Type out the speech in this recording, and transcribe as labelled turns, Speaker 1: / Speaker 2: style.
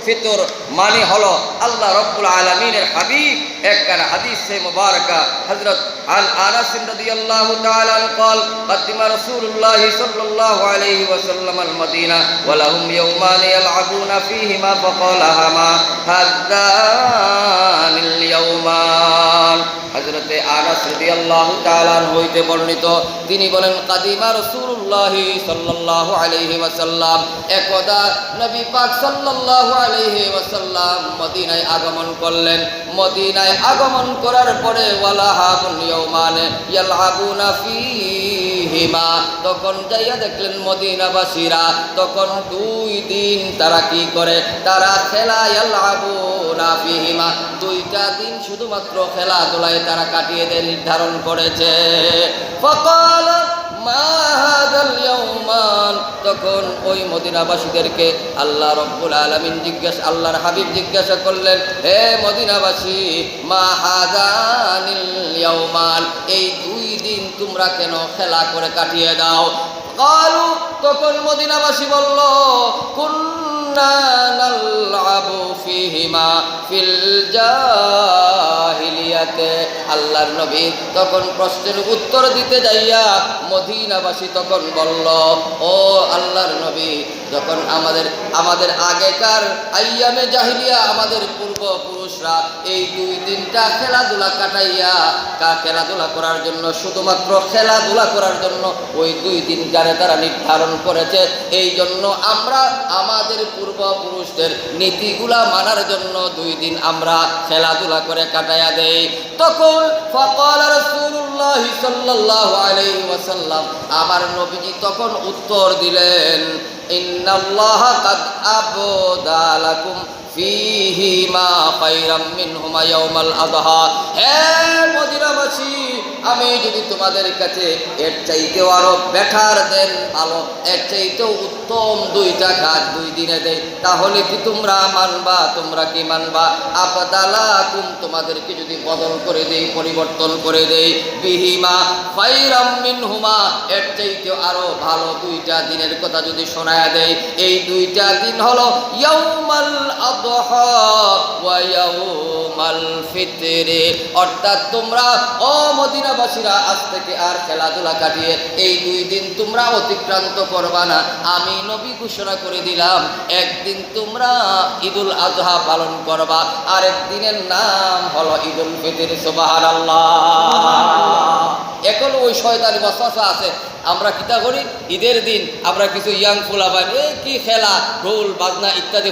Speaker 1: ফিতর মানে হলো আল্লাহ রব্বুল আলামিনের হাবিব একখানা হাদিসে মুবারাকা হযরত আনাস রাদিয়াল্লাহু তাআলা قال قدم رسول الله صلى الله عليه وسلم المدينة ولهم يومان يلعبون فيهما فقال هذان اليومان হযরতে আনাস রাদিয়াল্লাহু তাআলা হইতে বর্ণিত তিনি বলেন কাদিমা রাসূলুল্লাহ সাল্লাল্লাহু আলাইহি ওয়াসাল্লাম একদা নবী পাক সাল্লাল্লাহু আলাইহি ওয়াসাল্লাম মদিনায় আগমন করলেন মদিনায় আগমন করার পরে ওয়ালাহাবুন ইয়াউমানে ইয়ালআবুনা ফীহিমা তখন যাইয়া দেখলেন মদিনাবাসীরা তখন 2 দিন তারা কি করে তারা খেলা ইয়ালআবুনা ফীহিমা 2টা দিন শুধুমাত্র খেলাধুলায় তারা কাটিয়ে দেন নির্ধারণ করেছে ফাকাল মা হাদাল ইয়াউমান তখন ওই মদিনাবাসীদেরকে আল্লাহ রব্বুল আলামিন আল্লাহর হাবিব জিজ্ঞাসা করলেন হে মদিনাবাসী মা হাদানিল ইয়াউমান এই 2 দিন তোমরা কেন খেলা করে কাটিয়ে দাও কালু তখন মদিনাবাসী বলল কুন্না নালআবু ফীহিমা ফিল জাহিলিয়াতে আল্লাহর নবী তখন প্রশ্নের উত্তর দিতে যাইয়া মদিনাবাসী তখন বলল ও আল্লাহর নবী যখন আমাদের আগেকার আইয়ামে জাহিলিয়া আমাদের পূর্বপুরুষরা এই 2 দিনটা খেলাধুলা কাটাইয়া খেলাধুলা করার জন্য শুধুমাত্র খেলাধুলা করার জন্য ওই 2 দিনকারে তারা নির্ধারণ করেছে এই জন্য আমরা আমাদের পূর্বপুরুষদের নীতিগুলা মানার জন্য 2 দিন আমরা খেলাধুলা করে কাটাইয়া দেই তখন ফাকাল রাসূলুল্লাহ সাল্লাল্লাহু আলাইহি ওয়াসাল্লাম আমার নবীজি তখন উত্তর দিলেন ইন্নাল্লাহা কাদ আবদালাকুম ফীহিমা খায়রাম মিনহুমা ইয়াউমাল আযহা হে মদিনাবাসী আমি যদি তোমাদের কাছে এর চাইতেও আরো বেটার দেন ভালো এর চাইতেও উত্তম 2টা কাজ 2 দিনে দেই তাহলে কি তোমরা মানবা তোমরা কি মানবা আবদালাকুম তোমাদেরকে যদি বদল করে দেই পরিবর্তন করে দেই বিহিমা খায়রাম মিনহুমা এর চাইতেও আরো ভালো 2টা দিনের কথা যদি শোনায়া দেই এই 2টা দিন হলো ইয়াউমাল আযহা ওয়া ইয়াউমাল ফিতর অর্থাৎ তোমরা ও মদিনাবাসীরা আজ থেকে আর খেলাধুলা কাটিয়ে এই 2 দিন তোমরা অতিক্রান্ত করবা না আমি নবী ঘোষণা করে দিলাম একদিন তোমরা ঈদুল আযহা পালন করবা আর একদিনের নাম হলো ঈদুল ফিতর সুবহানাল্লাহ এখন ওই শয়তানি ওয়াসওয়াসা আছে আমরা কিতা করি ঈদের দিন আমরা কিছু ইয়াং ফুলাবান কি খেলা ঢোল বাজনা ইত্যাদি